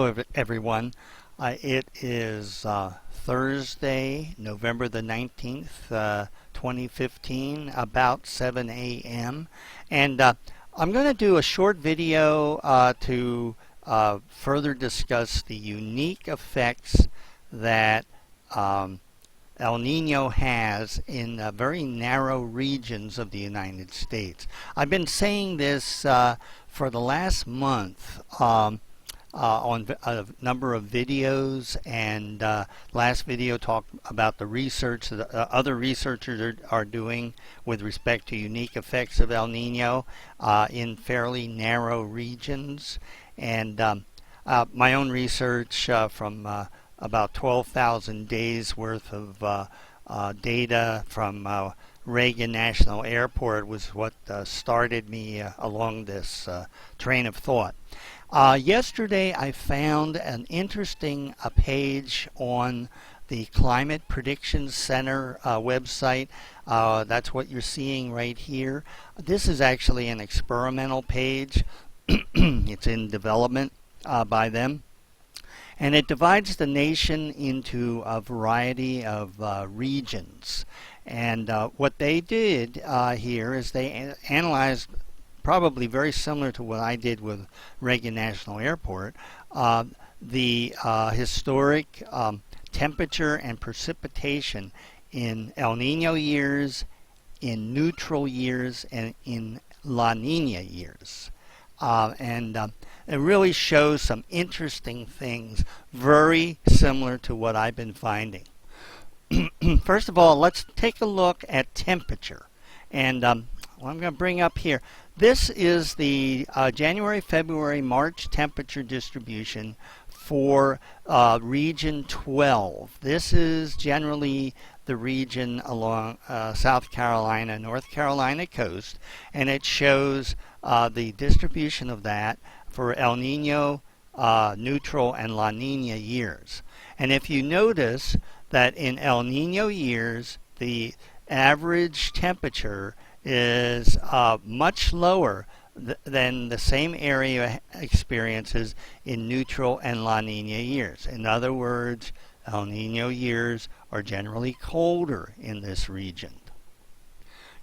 Everyone. It is Thursday, November the 19th, 2015, about 7 a.m. And I'm going to do a short video to further discuss the unique effects that El Nino has in very narrow regions of the United States. I've been saying this for the last month on a number of videos, and last video talked about the research that other researchers are doing with respect to unique effects of El Nino in fairly narrow regions. And my own research from about 12,000 days worth of data from Reagan National Airport was what started me along this train of thought. Yesterday I found an interesting page on the Climate Prediction Center website. That's what you're seeing right here. This is actually an experimental page. It's in development by them. And it divides the nation into a variety of regions. And what they did here is they analyzed, probably very similar to what I did with Reagan National Airport, the historic temperature and precipitation in El Nino years, in neutral years, and in La Nina years. It really shows some interesting things, very similar to what I've been finding. First of all, let's take a look at temperature. And what I'm going to bring up here, this is the January, February, March temperature distribution for region 12. This is generally the region along South Carolina, North Carolina coast, and it shows the distribution of that for El Nino, neutral, and La Nina years. And if you notice that in El Nino years, the average temperature is much lower than the same area experiences in neutral and La Nina years. In other words, El Nino years are generally colder in this region.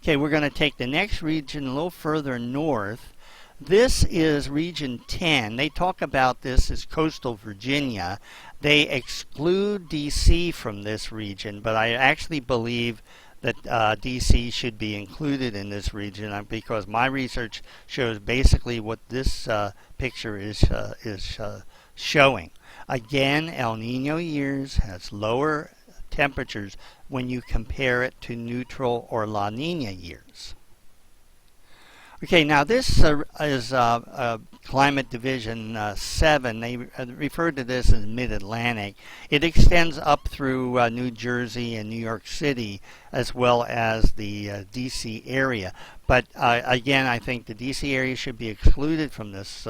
Okay, we're going to take the next region a little further north. This is region 10. They talk about this as coastal Virginia. They exclude DC from this region, but I actually believe that DC should be included in this region because my research shows basically what this picture is showing. Again, El Nino years has lower temperatures when you compare it to neutral or La Nina years. Okay, now this is Climate Division 7. They refer to this as Mid-Atlantic. It extends up through New Jersey and New York City, as well as the D.C. area. But again, I think the D.C. area should be excluded from this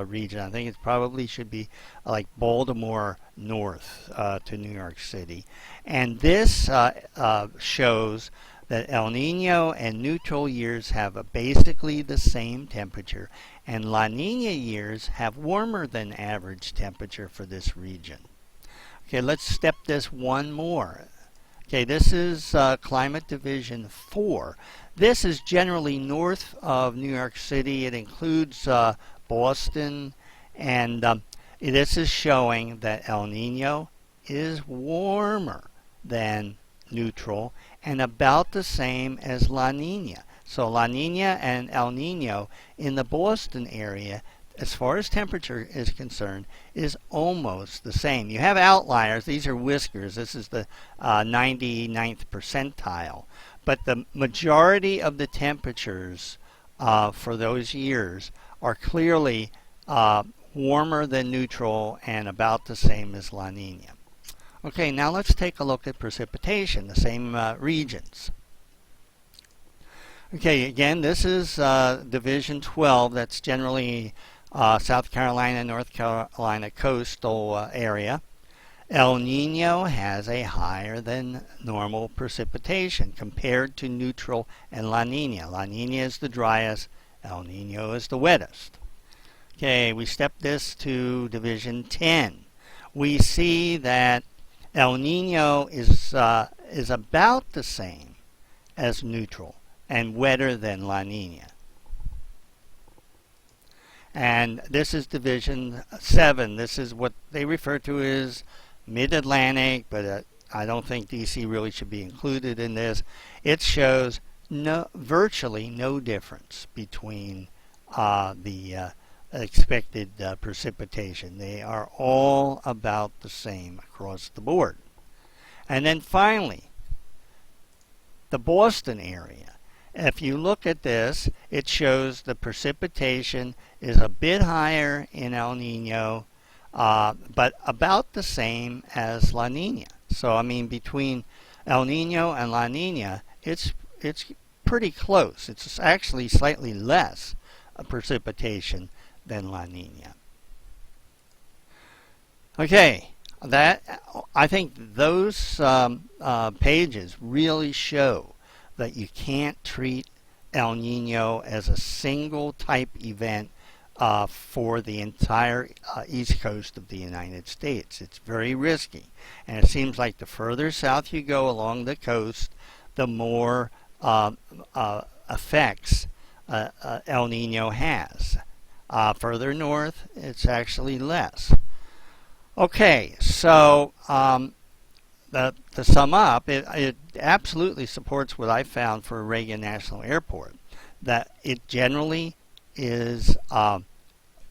region. I think it probably should be like Baltimore north to New York City. And this shows that El Nino and neutral years have basically the same temperature, and La Nina years have warmer than average temperature for this region. Okay, let's step this one more. Okay, this is Climate Division 4. This is generally north of New York City. It includes Boston, and this is showing that El Nino is warmer than neutral and about the same as La Nina. So La Nina and El Nino in the Boston area, as far as temperature is concerned, is almost the same. You have outliers. These are whiskers. This is the 99th percentile. But the majority of the temperatures for those years are clearly warmer than neutral and about the same as La Nina. Okay, now let's take a look at precipitation, the same regions. Okay, again, this is Division 12. That's generally South Carolina, North Carolina coastal area. El Nino has a higher than normal precipitation compared to neutral and La Nina. La Nina is the driest, El Nino is the wettest. Okay, we step this to Division 10. We see that El Nino is about the same as neutral and wetter than La Nina. And this is Division 7. This is what they refer to as Mid-Atlantic, but I don't think DC really should be included in this. It shows virtually no difference between the expected precipitation. They are all about the same across the board. And then finally, the Boston area. If you look at this, it shows the precipitation is a bit higher in El Nino, but about the same as La Nina. So I mean, between El Nino and La Nina, it's pretty close. It's actually slightly less precipitation than La Nina. Okay, I think those pages really show that you can't treat El Nino as a single type event for the entire east coast of the United States. It's very risky, and it seems like the further south you go along the coast, the more effects El Nino has. Further north, it's actually less. Okay, so to sum up, it absolutely supports what I found for Reagan National Airport, that it generally is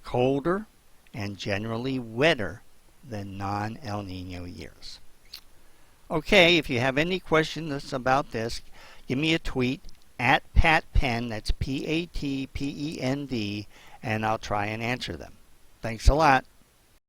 colder and generally wetter than non-El Nino years. Okay, if you have any questions about this, give me a tweet at PatPend, that's PATPEND, and I'll try and answer them. Thanks a lot.